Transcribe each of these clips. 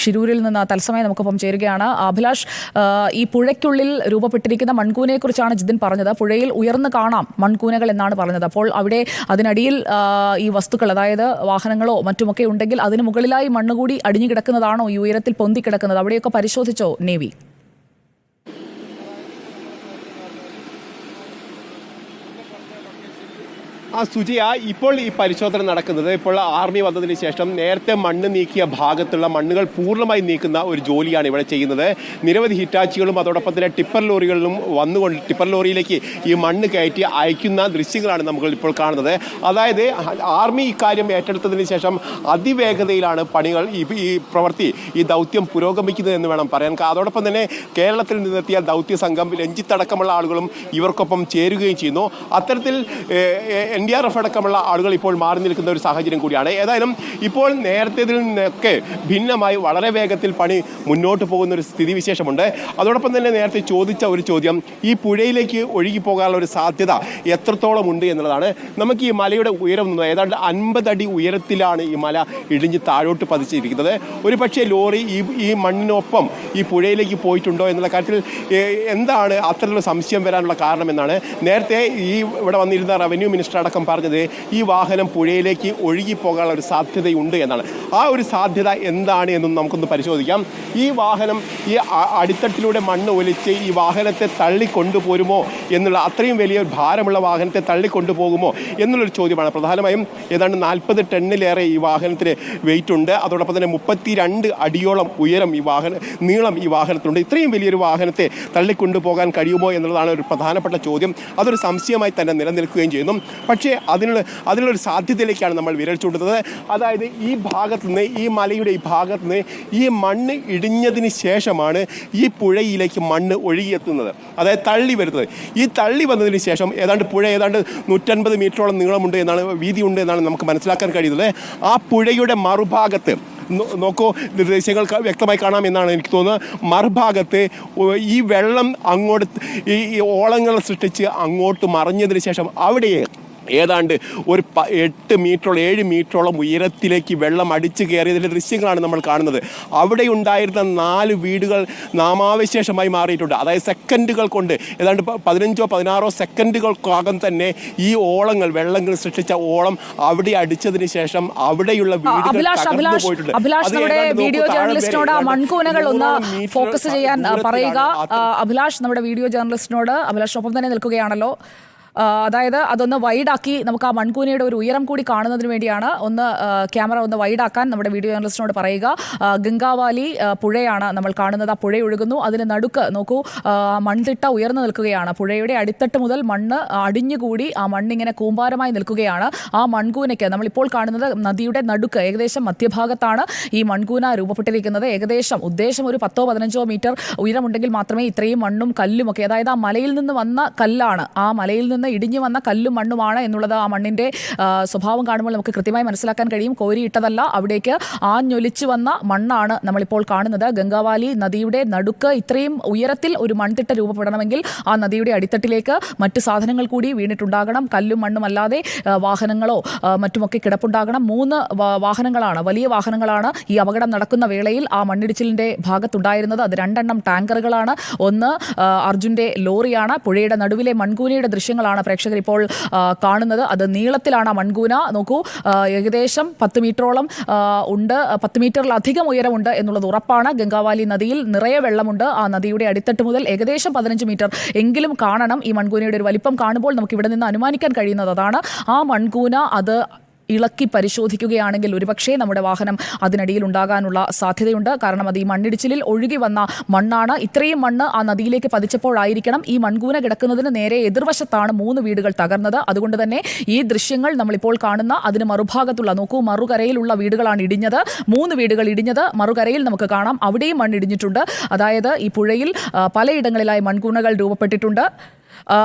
ഷിരൂരിൽ നിന്ന് തത്സമയം നമുക്കൊപ്പം ചേരുകയാണ്. അഭിലാഷ്, ഈ പുഴയ്ക്കുള്ളിൽ രൂപപ്പെട്ടിരിക്കുന്ന മൺകൂനയെക്കുറിച്ചാണ് ജിതിൻ പറഞ്ഞത്. പുഴയിൽ ഉയർന്നു കാണാം മൺകൂനകൾ എന്നാണ് പറഞ്ഞത്. അപ്പോൾ അവിടെ അതിനടിയിൽ ഈ വസ്തുക്കൾ, അതായത് വാഹനങ്ങളോ മറ്റുമൊക്കെ ഉണ്ടെങ്കിൽ അതിന് മുകളിലായി മണ്ണുകൂടി അടിഞ്ഞു കിടക്കുന്നതാണോ ഈ ഉയരത്തിൽ പൊന്തി കിടക്കുന്നത്? അവിടെയൊക്കെ പരിശോധിച്ചോ നേവി? സുജിയ, ഇപ്പോൾ ഈ പരിശോധന നടക്കുന്നത് ഇപ്പോൾ ആർമി വന്നതിന് ശേഷം നേരത്തെ മണ്ണ് നീക്കിയ ഭാഗത്തുള്ള മണ്ണുകൾ പൂർണ്ണമായി നീക്കുന്ന ഒരു ജോലിയാണ് ഇവിടെ ചെയ്യുന്നത്. നിരവധി ഹിറ്റാച്ചികളും അതോടൊപ്പം തന്നെ ടിപ്പർ ലോറികളിലും വന്നുകൊണ്ട് ടിപ്പർ ലോറിയിലേക്ക് ഈ മണ്ണ് കയറ്റി അയക്കുന്ന ദൃശ്യങ്ങളാണ് നമ്മൾ ഇപ്പോൾ കാണുന്നത്. അതായത് ആർമി ഇക്കാര്യം ഏറ്റെടുത്തതിന് ശേഷം അതിവേഗതയിലാണ് പണികൾ ഈ പ്രവൃത്തി, ഈ ദൗത്യം പുരോഗമിക്കുന്നത് എന്ന് വേണം പറയാൻ. അതോടൊപ്പം തന്നെ കേരളത്തിൽ നിന്നെത്തിയ ദൗത്യ സംഘം, രഞ്ജിത്തടക്കമുള്ള ആളുകളും ഇവർക്കൊപ്പം ചേരുകയും ചെയ്യുന്നു. അത്തരത്തിൽ NDRF അടക്കമുള്ള ആളുകൾ ഇപ്പോൾ മാറി നിൽക്കുന്ന ഒരു സാഹചര്യം കൂടിയാണ്. ഏതായാലും ഇപ്പോൾ നേരത്തേതിൽ നിന്നൊക്കെ ഭിന്നമായി വളരെ വേഗത്തിൽ പണി മുന്നോട്ട് പോകുന്ന ഒരു സ്ഥിതിവിശേഷമുണ്ട്. അതോടൊപ്പം തന്നെ നേരത്തെ ചോദിച്ച ഒരു ചോദ്യം, ഈ പുഴയിലേക്ക് ഒഴുകി പോകാനുള്ള ഒരു സാധ്യത എത്രത്തോളം ഉണ്ട് എന്നുള്ളതാണ്. നമുക്ക് ഈ മലയുടെ ഉയരം നിന്ന് ഏതാണ്ട് 50 അടി ഉയരത്തിലാണ് ഈ മല ഇടിഞ്ഞ് താഴോട്ട് പതിച്ചിരിക്കുന്നത്. ഒരു പക്ഷേ ലോറി ഈ മണ്ണിനൊപ്പം ഈ പുഴയിലേക്ക് പോയിട്ടുണ്ടോ എന്നുള്ള കാര്യത്തിൽ എന്താണ് അത്തരത്തിലുള്ള സംശയം വരാനുള്ള കാരണം എന്നാണ് നേരത്തെ ഇവിടെ വന്നിരുന്ന റവന്യൂ മിനിസ്റ്റർ അടക്കം പറഞ്ഞത്. ഈ വാഹനം പുഴയിലേക്ക് ഒഴുകിപ്പോകാനുള്ള ഒരു സാധ്യതയുണ്ട് എന്നാണ്. ആ ഒരു സാധ്യത എന്താണ് എന്നും നമുക്കൊന്ന് പരിശോധിക്കാം. ഈ വാഹനം ഈ അടിത്തട്ടിലൂടെ മണ്ണ് ഒലിച്ച് ഈ വാഹനത്തെ തള്ളിക്കൊണ്ടുപോരുമോ എന്നുള്ള, അത്രയും വലിയ ഭാരമുള്ള വാഹനത്തെ തള്ളിക്കൊണ്ടുപോകുമോ എന്നുള്ളൊരു ചോദ്യമാണ്. പ്രധാനമായും ഏതാണ്ട് 40 ടണ്ണിലേറെ ഈ വാഹനത്തിന് വെയിറ്റ് ഉണ്ട്. അതോടൊപ്പം തന്നെ 32 അടിയോളം ഉയരം നീളം ഈ വാഹനത്തിനുണ്ട്. ഇത്രയും വലിയൊരു വാഹനത്തെ തള്ളിക്കൊണ്ടുപോകാൻ കഴിയുമോ എന്നുള്ളതാണ് ഒരു പ്രധാനപ്പെട്ട ചോദ്യം. അതൊരു സംശയമായി തന്നെ നിലനിൽക്കുകയും ചെയ്യുന്നു. പക്ഷേ അതിനുള്ളൊരു സാധ്യതയിലേക്കാണ് നമ്മൾ വിരൽ ചൂണ്ടുന്നത്. അതായത് ഈ ഭാഗത്ത് നിന്ന്, ഈ മലയുടെ ഈ ഭാഗത്ത് നിന്ന് ഈ മണ്ണ് ഇടിഞ്ഞതിന് ശേഷമാണ് ഈ പുഴയിലേക്ക് മണ്ണ് ഒഴുകിയെത്തുന്നത്, അതായത് തള്ളി വരുന്നത്. ഈ തള്ളി വന്നതിന് ശേഷം പുഴ ഏതാണ്ട് 150 മീറ്ററോളം നീളമുണ്ട് എന്നാണ്, വീതിയുണ്ട് എന്നാണ് നമുക്ക് മനസ്സിലാക്കാൻ കഴിയുന്നത്. ആ പുഴയുടെ മറുഭാഗത്ത് നോക്കൂ, ദൃശ്യങ്ങൾ വ്യക്തമായി കാണാം എന്നാണ് എനിക്ക് തോന്നുന്നത്. മറുഭാഗത്ത് ഈ വെള്ളം അങ്ങോട്ട് ഈ ഓളങ്ങൾ സൃഷ്ടിച്ച് അങ്ങോട്ട് മറിഞ്ഞതിന് ശേഷം അവിടെ ഏതാണ്ട് ഒരു 8 മീറ്ററോളം 7 മീറ്ററോളം ഉയരത്തിലേക്ക് വെള്ളം അടിച്ചു കയറിയതിൻ്റെ ദൃശ്യങ്ങളാണ് നമ്മൾ കാണുന്നത്. അവിടെ ഉണ്ടായിരുന്ന 4 വീടുകൾ നാമാവശേഷമായി മാറിയിട്ടുണ്ട്. അതായത് സെക്കൻഡുകൾ കൊണ്ട്, ഏതാണ്ട് 15-16 സെക്കൻഡുകൾക്കകം തന്നെ ഈ ഓളങ്ങൾ, വെള്ളങ്ങൾ സൃഷ്ടിച്ച ഓളം അവിടെ അടിച്ചതിന് ശേഷം അവിടെയുള്ള വീടുകൾ തകർന്നു പോയിട്ടുണ്ട്. വീഡിയോ ജേർണലിസ്റ്റിനോട് മൺകൂനകൾ ഒന്ന് ഫോക്കസ് ചെയ്യാൻ പറയുക. അഭിലാഷ്, നമ്മുടെ വീഡിയോ ജേർണലിസ്റ്റിനോട്, അഭിലാഷിനൊപ്പം തന്നെ നിൽക്കുകയാണല്ലോ, അതായത് അതൊന്ന് വൈഡാക്കി നമുക്ക് ആ മൺകൂനയുടെ ഒരു ഉയരം കൂടി കാണുന്നതിന് വേണ്ടിയാണ് ക്യാമറ ഒന്ന് വൈഡാക്കാൻ നമ്മുടെ വീഡിയോ ജേർണലിസ്റ്റിനോട് പറയുക. ഗംഗാവാലി പുഴയാണ് നമ്മൾ കാണുന്നത്. ആ പുഴ ഒഴുകുന്നു, അതിന് നടുക്ക് നോക്കൂ, മൺതിട്ട ഉയർന്നു നിൽക്കുകയാണ്. പുഴയുടെ അടിത്തട്ട് മുതൽ മണ്ണ് അടിഞ്ഞുകൂടി ആ മണ്ണിങ്ങനെ കൂമ്പാരമായി നിൽക്കുകയാണ്. ആ മൺകൂനയ്ക്ക് നമ്മളിപ്പോൾ കാണുന്നത് നദിയുടെ നടുക്ക്, ഏകദേശം മധ്യഭാഗത്താണ് ഈ മൺകൂന രൂപപ്പെട്ടിരിക്കുന്നത്. ഏകദേശം ഉദ്ദേശം ഒരു 10-15 മീറ്റർ ഉയരമുണ്ടെങ്കിൽ മാത്രമേ ഇത്രയും മണ്ണും കല്ലുമൊക്കെ, അതായത് ആ മലയിൽ നിന്ന് വന്ന കല്ലാണ്, ആ മലയിൽ നിന്ന് ഇടിഞ്ഞു വന്ന കല്ലും മണ്ണുമാണ് എന്നുള്ളത് ആ മണ്ണിന്റെ സ്വഭാവം കാണുമ്പോൾ നമുക്ക് കൃത്യമായി മനസ്സിലാക്കാൻ കഴിയും. കോരിയിട്ടതല്ല, അവിടേക്ക് ആഞ്ഞൊലിച്ചു വന്ന മണ്ണാണ് നമ്മളിപ്പോൾ കാണുന്നത്. ഗംഗാവാലി നദിയുടെ നടുക്ക് ഇത്രയും ഉയരത്തിൽ ഒരു മൺതിട്ട രൂപപ്പെടണമെങ്കിൽ ആ നദിയുടെ അടിത്തട്ടിലേക്ക് മറ്റ് സാധനങ്ങൾ കൂടി വീണിട്ടുണ്ടാകണം. കല്ലും മണ്ണും അല്ലാതെ വാഹനങ്ങളോ മറ്റുമൊക്കെ കിടപ്പുണ്ടാകണം. 3 വാഹനങ്ങളാണ്, വലിയ വാഹനങ്ങളാണ് ഈ അപകടം നടക്കുന്ന വേളയിൽ ആ മണ്ണിടിച്ചിലിന്റെ ഭാഗത്തുണ്ടായിരുന്നത്. അത് 2 എണ്ണം ടാങ്കറുകളാണ്, ഒന്ന് അർജുന്റെ ലോറിയാണ്. പുഴയുടെ നടുവിലെ മൺകൂനയുടെ ദൃശ്യങ്ങളാണ് പ്രേക്ഷകർ ഇപ്പോൾ കാണുന്നത്. അത് നീളത്തിലാണ് ആ മൺകൂന. നോക്കൂ, ഏകദേശം 10 മീറ്ററോളം ഉണ്ട്, 10 മീറ്ററിലധികം ഉയരമുണ്ട് എന്നുള്ളത് ഉറപ്പാണ്. ഗംഗാവാലി നദിയിൽ നിറയെ വെള്ളമുണ്ട്. ആ നദിയുടെ അടിത്തട്ട് മുതൽ ഏകദേശം 15 മീറ്റർ എങ്കിലും കാണണം. ഈ മൺകൂനയുടെ ഒരു വലിപ്പം കാണുമ്പോൾ നമുക്ക് ഇവിടെ നിന്ന് അനുമാനിക്കാൻ കഴിയുന്നത് അതാണ്. ആ മൺകൂന അത് ഇളക്കി പരിശോധിക്കുകയാണെങ്കിൽ ഒരുപക്ഷേ നമ്മുടെ വാഹനം അതിനടിയിൽ ഉണ്ടാകാനുള്ള സാധ്യതയുണ്ട്. കാരണം അത് ഈ മണ്ണിടിച്ചിലിൽ ഒഴുകി വന്ന മണ്ണാണ്. ഇത്രയും മണ്ണ് ആ നദിയിലേക്ക് പതിച്ചപ്പോഴായിരിക്കണം ഈ മൺകൂന കിടക്കുന്നതിന് നേരെ എതിർവശത്താണ് 3 വീടുകൾ തകർന്നത്. അതുകൊണ്ട് തന്നെ ഈ ദൃശ്യങ്ങൾ നമ്മളിപ്പോൾ കാണുന്ന അതിന് മറുഭാഗത്തുള്ള, നോക്കൂ, മറുകരയിലുള്ള വീടുകളാണ് ഇടിഞ്ഞത്. 3 വീടുകൾ ഇടിഞ്ഞത് മറുകരയിൽ നമുക്ക് കാണാം. അവിടെയും മണ്ണിടിഞ്ഞിട്ടുണ്ട്. അതായത് ഈ പുഴയിൽ പലയിടങ്ങളിലായി മൺകൂനകൾ രൂപപ്പെട്ടിട്ടുണ്ട്.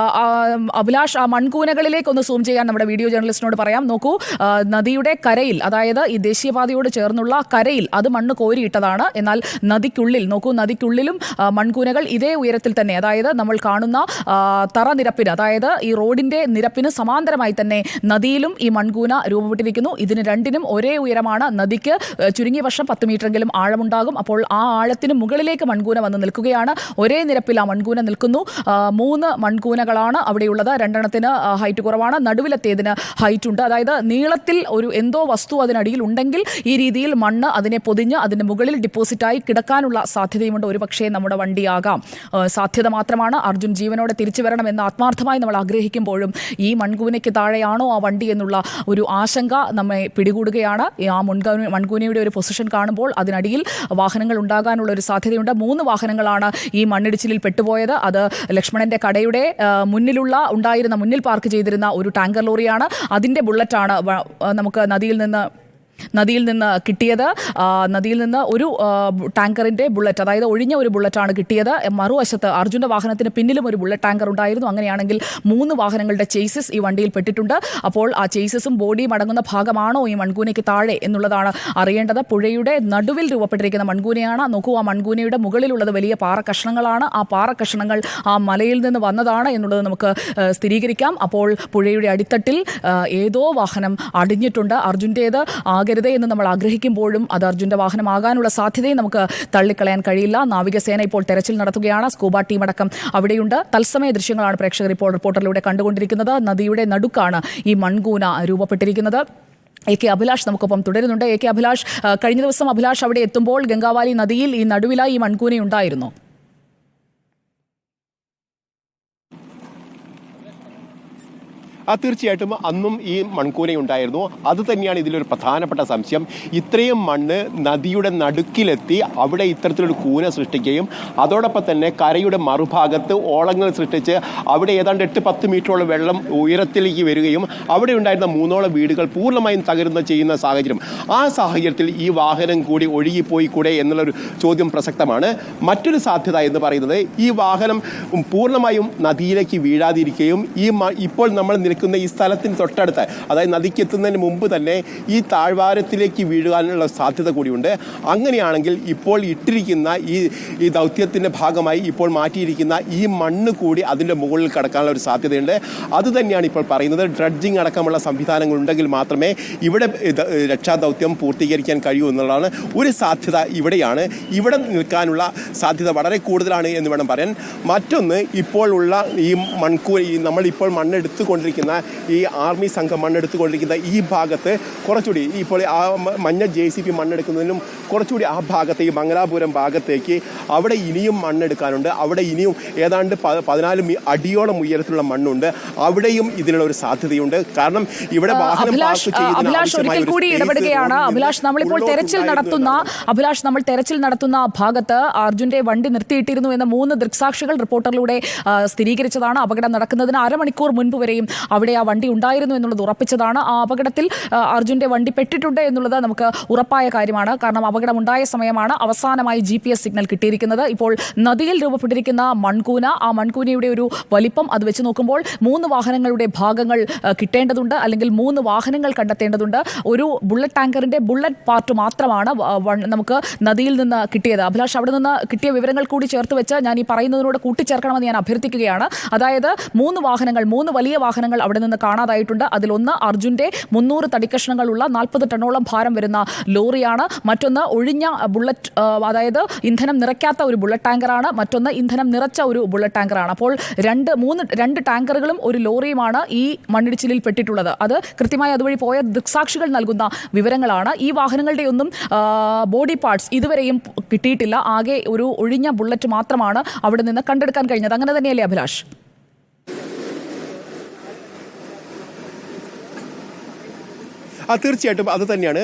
അഭിലാഷ്, ആ മൺകൂനകളിലേക്ക് ഒന്ന് സൂം ചെയ്യാൻ നമ്മുടെ വീഡിയോ ജേർണലിസ്റ്റിനോട് പറയാം. നോക്കൂ, നദിയുടെ കരയിൽ, അതായത് ഈ ദേശീയപാതയോട് ചേർന്നുള്ള കരയിൽ അത് മണ്ണ് കോരിയിട്ടതാണ്. എന്നാൽ നദിക്കുള്ളിൽ നോക്കൂ, നദിക്കുള്ളിലും മൺകൂനകൾ ഇതേ ഉയരത്തിൽ തന്നെ, അതായത് നമ്മൾ കാണുന്ന തറനിരപ്പിന്, അതായത് ഈ റോഡിന്റെ നിരപ്പിന് സമാന്തരമായി തന്നെ നദിയിലും ഈ മൺകൂന രൂപപ്പെട്ടിരിക്കുന്നു. ഇതിന് രണ്ടിനും ഒരേ ഉയരമാണ്. നദിക്ക് ചുരുങ്ങിയ പക്ഷം 10 മീറ്ററെങ്കിലും ആഴമുണ്ടാകും. അപ്പോൾ ആ ആഴത്തിന് മുകളിലേക്ക് മൺകൂന വന്ന് നിൽക്കുകയാണ്. ഒരേ നിരപ്പിൽ ആ മൺകൂന നിൽക്കുന്നു. 3 മൺകൂനകളാണ് അവിടെയുള്ളത്. 2 ഹൈറ്റ് കുറവാണ്, നടുവിലത്തേതിന് ഹൈറ്റ് ഉണ്ട്. അതായത് നീളത്തിൽ ഒരു എന്തോ വസ്തു അതിനടിയിൽ ഉണ്ടെങ്കിൽ ഈ രീതിയിൽ മണ്ണ് അതിനെ പൊതിഞ്ഞ് അതിൻ്റെ മുകളിൽ ഡിപ്പോസിറ്റായി കിടക്കാനുള്ള സാധ്യതയുമുണ്ട്. ഒരു പക്ഷേ നമ്മുടെ വണ്ടിയാകാം. സാധ്യത മാത്രമാണ്. അർജുൻ ജീവനോടെ തിരിച്ചു വരണമെന്ന് ആത്മാർത്ഥമായി നമ്മൾ ആഗ്രഹിക്കുമ്പോഴും ഈ മൺകൂനയ്ക്ക് താഴെയാണോ ആ വണ്ടി എന്നുള്ള ഒരു ആശങ്ക നമ്മെ പിടികൂടുകയാണ്. ആ മൺകൂനയുടെ ഒരു പൊസിഷൻ കാണുമ്പോൾ അതിനടിയിൽ വാഹനങ്ങൾ ഉണ്ടാകാനുള്ള ഒരു സാധ്യതയുണ്ട്. 3 വാഹനങ്ങളാണ് ഈ മണ്ണിടിച്ചിലിൽ പെട്ടുപോയത്. അത് ലക്ഷ്മണന്റെ കടയുടെ മുന്നിൽ പാർക്ക് ചെയ്തിരുന്ന ഒരു ടാങ്കർ ലോറിയാണ്. അതിൻ്റെ ബുള്ളറ്റാണ് നമുക്ക് നദിയിൽ നിന്ന് കിട്ടിയത്. നദിയിൽ നിന്ന് ഒരു ടാങ്കറിൻ്റെ ബുള്ളറ്റ്, അതായത് ഒഴിഞ്ഞ ഒരു ബുള്ളറ്റാണ് കിട്ടിയത്. മറുവശത്ത് അർജുൻ്റെ വാഹനത്തിന് പിന്നിലും ഒരു ബുള്ളറ്റ് ടാങ്കർ ഉണ്ടായിരുന്നു. അങ്ങനെയാണെങ്കിൽ 3 വാഹനങ്ങളുടെ ചേസിസ് ഈ വണ്ടിയിൽ പെട്ടിട്ടുണ്ട്. അപ്പോൾ ആ ചേസിസും ബോഡിയും അടങ്ങുന്ന ഭാഗമാണോ ഈ മൺകൂനയ്ക്ക് താഴെ എന്നുള്ളതാണ് അറിയേണ്ടത്. പുഴയുടെ നടുവിൽ രൂപപ്പെട്ടിരിക്കുന്ന മൺകൂനയാണ്. നോക്കൂ, ആ മൺകൂനയുടെ മുകളിലുള്ളത് വലിയ പാറക്കഷ്ണങ്ങളാണ്. ആ പാറക്കഷ്ണങ്ങൾ ആ മലയിൽ നിന്ന് വന്നതാണ് എന്നുള്ളത് നമുക്ക് സ്ഥിരീകരിക്കാം. അപ്പോൾ പുഴയുടെ അടിത്തട്ടിൽ ഏതോ വാഹനം അടിഞ്ഞിട്ടുണ്ട്. അർജുൻ്റേത് ആകരുത് എന്ന് നമ്മൾ ആഗ്രഹിക്കുമ്പോഴും അത് അർജുൻ്റെ വാഹനമാകാനുള്ള സാധ്യതയും നമുക്ക് തള്ളിക്കളയാൻ കഴിയില്ല. നാവികസേന ഇപ്പോൾ തെരച്ചിൽ നടത്തുകയാണ്. സ്കൂബ ടീം അടക്കം അവിടെയുണ്ട്. തത്സമയ ദൃശ്യങ്ങളാണ് പ്രേക്ഷകർ ഇപ്പോൾ റിപ്പോർട്ടറിലൂടെ കണ്ടുകൊണ്ടിരിക്കുന്നത്. നദിയുടെ നടുക്കാണ് ഈ മൺകൂന രൂപപ്പെട്ടിരിക്കുന്നത്. AK അഭിലാഷ് നമുക്കൊപ്പം തുടരുന്നുണ്ട്. AK അഭിലാഷ്, കഴിഞ്ഞ ദിവസം അഭിലാഷ് അവിടെ എത്തുമ്പോൾ ഗംഗാവാലി നദിയിൽ ഈ നടുവിലായി ഈ മൺകൂന ഉണ്ടായിരുന്നു. തീർച്ചയായിട്ടും അന്നും ഈ മൺകൂനയുണ്ടായിരുന്നു. അത് തന്നെയാണ് ഇതിലൊരു പ്രധാനപ്പെട്ട സംശയം. ഇത്രയും മണ്ണ് നദിയുടെ നടുക്കിലെത്തി അവിടെ ഇത്തരത്തിലൊരു കൂന സൃഷ്ടിക്കുകയും അതോടൊപ്പം തന്നെ കരയുടെ മറുഭാഗത്ത് ഓളങ്ങൾ സൃഷ്ടിച്ച് അവിടെ ഏതാണ്ട് 8-10 മീറ്ററോളം വെള്ളം ഉയരത്തിലേക്ക് വരികയും അവിടെ ഉണ്ടായിരുന്ന 3ഓളം വീടുകൾ പൂർണ്ണമായും ചെയ്യുന്ന സാഹചര്യം. ആ സാഹചര്യത്തിൽ ഈ വാഹനം കൂടി ഒഴുകിപ്പോയി കൂടെ എന്നുള്ളൊരു ചോദ്യം പ്രസക്തമാണ്. മറ്റൊരു സാധ്യത എന്ന് പറയുന്നത് ഈ വാഹനം പൂർണ്ണമായും നദിയിലേക്ക് വീഴാതിരിക്കുകയും ഇപ്പോൾ നമ്മൾ നിൽക്കുന്ന ഈ സ്ഥലത്തിന് തൊട്ടടുത്ത്, അതായത് നദിക്ക് എത്തുന്നതിന് മുമ്പ് തന്നെ ഈ താഴ്വാരത്തിലേക്ക് വീഴാനുള്ള സാധ്യത കൂടിയുണ്ട്. അങ്ങനെയാണെങ്കിൽ ഇപ്പോൾ ഇട്ടിരിക്കുന്ന ഈ ദൗത്യത്തിൻ്റെ ഭാഗമായി ഇപ്പോൾ മാറ്റിയിരിക്കുന്ന ഈ മണ്ണ് കൂടി അതിൻ്റെ മുകളിൽ കടക്കാനുള്ള ഒരു സാധ്യതയുണ്ട്. അതുതന്നെയാണ് ഇപ്പോൾ പറയുന്നത്. ഡ്രഡ്ജിങ് അടക്കമുള്ള സംവിധാനങ്ങൾ ഉണ്ടെങ്കിൽ മാത്രമേ ഇവിടെ രക്ഷാദൗത്യം പൂർത്തീകരിക്കാൻ കഴിയൂ എന്നുള്ളതാണ് ഒരു സാധ്യത. ഇവിടെയാണ് ഇവിടെ നിൽക്കാനുള്ള സാധ്യത വളരെ കൂടുതലാണ് എന്ന് വേണം പറയാൻ. മറ്റൊന്ന്, ഇപ്പോൾ ഉള്ള ഈ നമ്മളിപ്പോൾ മണ്ണെടുത്തുകൊണ്ടിരിക്കുന്ന ഈ ആർമി സംഘം മണ്ണെടുത്തുകൊണ്ടിരിക്കുന്ന ഈ ഭാഗത്ത് കുറച്ചുകൂടി ഇപ്പോൾ ആ മഞ്ഞ JCB മണ്ണെടുക്കുന്നതിനും കുറച്ചുകൂടി ആ ഭാഗത്ത് ഈ മംഗലാപുരം ഭാഗത്തേക്ക് അവിടെ ഇനിയും മണ്ണെടുക്കാനുണ്ട്. അവിടെ ഇനിയും ഏതാണ്ട് 14 അടിയോളം ഉയരത്തിലുള്ള മണ്ണുണ്ട്. അവിടെയും ഇതിനുള്ള ഒരു സാധ്യതയുണ്ട്. കാരണം ഇവിടെ അഭിലാഷ് ഒരിക്കൽ കൂടി ഇടപെടുകയാണ്. അഭിലാഷ്, നമ്മളിപ്പോൾ നമ്മൾ തെരച്ചിൽ നടത്തുന്ന ഭാഗത്ത് അർജുന്റെ വണ്ടി നിർത്തിയിട്ടിരുന്നു എന്ന 3 ദൃക്സാക്ഷികൾ റിപ്പോർട്ടറിലൂടെ സ്ഥിരീകരിച്ചതാണ്. അപകടം നടക്കുന്നതിന് അരമണിക്കൂർ മുൻപ് വരെയും അവിടെ ആ വണ്ടി ഉണ്ടായിരുന്നു എന്നുള്ളത് ഉറപ്പിച്ചതാണ്. ആ അപകടത്തിൽ അർജുൻ്റെ വണ്ടി പെട്ടിട്ടുണ്ട് എന്നുള്ളത് നമുക്ക് ഉറപ്പായ കാര്യമാണ്. കാരണം അപകടമുണ്ടായ സമയമാണ് അവസാനമായി GPS സിഗ്നൽ കിട്ടിയിരിക്കുന്നത്. ഇപ്പോൾ നദിയിൽ രൂപപ്പെട്ടിരിക്കുന്ന മൺകൂന, ആ മൺകൂനയുടെ ഒരു വലിപ്പം അത് വെച്ച് നോക്കുമ്പോൾ 3 വാഹനങ്ങളുടെ ഭാഗങ്ങൾ കിട്ടേണ്ടതുണ്ട്, അല്ലെങ്കിൽ 3 വാഹനങ്ങൾ കണ്ടെത്തേണ്ടതുണ്ട്. ഒരു ബുള്ളറ്റ് ടാങ്കറിൻ്റെ ബുള്ളറ്റ് പാർട്ട് മാത്രമാണ് നമുക്ക് നദിയിൽ നിന്ന് കിട്ടിയത്. അഭിലാഷ്, അവിടെ നിന്ന് കിട്ടിയ വിവരങ്ങൾ കൂടി ചേർത്ത് വെച്ച് ഞാൻ ഈ പറയുന്നതിനോട് കൂട്ടിച്ചേർക്കണമെന്ന് ഞാൻ അഭ്യർത്ഥിക്കുകയാണ്. അതായത് 3 വലിയ വാഹനങ്ങൾ അവിടെ നിന്ന് കാണാതായിട്ടുണ്ട്. അതിലൊന്ന് അർജുൻ്റെ 300 തടിക്കഷ്ണങ്ങളുള്ള 40 ടണ്ണോളം ഭാരം വരുന്ന ലോറിയാണ്. മറ്റൊന്ന് ഒഴിഞ്ഞ ബുള്ളറ്റ്, അതായത് ഇന്ധനം നിറയ്ക്കാത്ത ഒരു ബുള്ളറ്റ് ടാങ്കറാണ്. മറ്റൊന്ന് ഇന്ധനം നിറച്ച ഒരു ബുള്ളറ്റ് ടാങ്കറാണ്. അപ്പോൾ 2 ടാങ്കറുകളും ഒരു ലോറിയുമാണ് ഈ മണ്ണിടിച്ചിലിൽ പെട്ടിട്ടുള്ളത്. അത് കൃത്യമായി അതുവഴി പോയ ദൃക്സാക്ഷികൾ നൽകുന്ന വിവരങ്ങളാണ്. ഈ വാഹനങ്ങളുടെ ഒന്നും ബോഡി പാർട്സ് ഇതുവരെയും കിട്ടിയിട്ടില്ല. ആകെ ഒരു ഒഴിഞ്ഞ ബുള്ളറ്റ് മാത്രമാണ് അവിടെ നിന്ന് കണ്ടെടുക്കാൻ കഴിഞ്ഞത്. അങ്ങനെ തന്നെയല്ലേ അഭിലാഷ്? തീർച്ചയായിട്ടും അത് തന്നെയാണ്.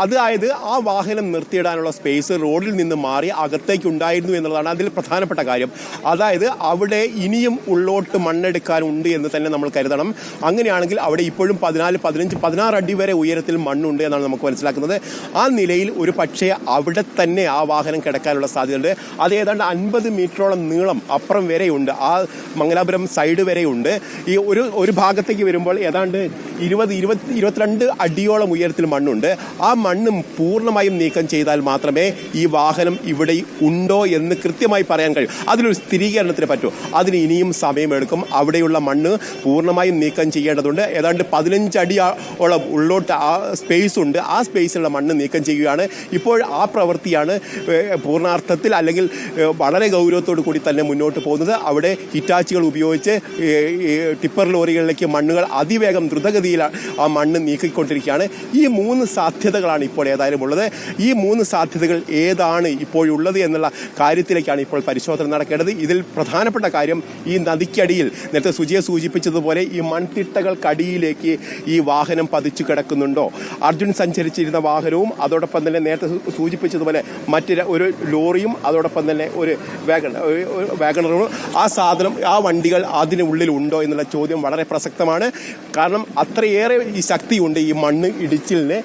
അതായത് ആ വാഹനം നിർത്തിയിടാനുള്ള സ്പേസ് റോഡിൽ നിന്ന് മാറി അകത്തേക്ക് ഉണ്ടായിരുന്നു എന്നുള്ളതാണ് അതിൽ പ്രധാനപ്പെട്ട കാര്യം. അതായത് അവിടെ ഇനിയും ഉള്ളോട്ട് മണ്ണെടുക്കാനുണ്ട് എന്ന് തന്നെ നമ്മൾ കരുതണം. അങ്ങനെയാണെങ്കിൽ അവിടെ ഇപ്പോഴും 14, 15, 16 അടി വരെ ഉയരത്തിൽ മണ്ണുണ്ട് എന്നാണ് നമുക്ക് മനസ്സിലാക്കുന്നത്. ആ നിലയിൽ ഒരു പക്ഷേ അവിടെ തന്നെ ആ വാഹനം കിടക്കാനുള്ള സാധ്യതയുണ്ട്. അത് ഏതാണ്ട് 50 മീറ്ററോളം നീളം അപ്പുറം വരെയുണ്ട്, ആ മംഗലാപുരം സൈഡ് വരെയുണ്ട്. ഈ ഒരു ഭാഗത്തേക്ക് വരുമ്പോൾ ഏതാണ്ട് 22 അടിയോളം ഉയരത്തിൽ മണ്ണുണ്ട്. ആ മണ്ണ് പൂർണ്ണമായും നീക്കം ചെയ്താൽ മാത്രമേ ഈ വാഹനം ഇവിടെ ഉണ്ടോ എന്ന് കൃത്യമായി പറയാൻ കഴിയും. അതിലൊരു സ്ഥിരീകരണത്തിന് പറ്റൂ. അതിന് ഇനിയും സമയമെടുക്കും. അവിടെയുള്ള മണ്ണ് പൂർണ്ണമായും നീക്കം ചെയ്യേണ്ടതുണ്ട്. ഏതാണ്ട് 15 അടിയോളം ഉള്ളോട്ട് ആ സ്പേസ് ഉണ്ട്. ആ സ്പേസിലുള്ള മണ്ണ് നീക്കം ചെയ്യുകയാണ് ഇപ്പോൾ. ആ പ്രവൃത്തിയാണ് പൂർണ്ണാർത്ഥത്തിൽ അല്ലെങ്കിൽ വളരെ ഗൗരവത്തോടു കൂടി തന്നെ മുന്നോട്ട് പോകുന്നത്. അവിടെ ഹിറ്റാച്ചികൾ ഉപയോഗിച്ച് ടിപ്പർ ലോറികളിലേക്ക് മണ്ണുകൾ അതിവേഗം ദ്രുതഗതിയിൽ ആ മണ്ണ് നീക്കിക്കൊണ്ടിരിക്കുകയാണ്. ഈ 3 സാധ്യതകളാണ് ഇപ്പോൾ ഏതായാലും ഉള്ളത്. ഈ 3 സാധ്യതകൾ ഏതാണ് ഇപ്പോഴുള്ളത് എന്നുള്ള കാര്യത്തിലേക്കാണ് ഇപ്പോൾ പരിശോധന നടക്കേണ്ടത്. ഇതിൽ പ്രധാനപ്പെട്ട കാര്യം ഈ നദിക്കടിയിൽ നേരത്തെ സുജിയെ സൂചിപ്പിച്ചതുപോലെ ഈ മൺതിട്ടകൾക്കടിയിലേക്ക് ഈ വാഹനം പതിച്ചു കിടക്കുന്നുണ്ടോ? അർജുൻ സഞ്ചരിച്ചിരുന്ന വാഹനവും അതോടൊപ്പം തന്നെ നേരത്തെ സൂചിപ്പിച്ചതുപോലെ ഒരു ലോറിയും അതോടൊപ്പം തന്നെ ഒരു വാഗണറും ആ വണ്ടികൾ അതിനുള്ളിൽ ഉണ്ടോ എന്നുള്ള ചോദ്യം വളരെ പ്രസക്തമാണ്. കാരണം അത്രയേറെ ഈ ശക്തിയുണ്ട് ഈ മണ്ണ് ഇടിച്ചിലിന്.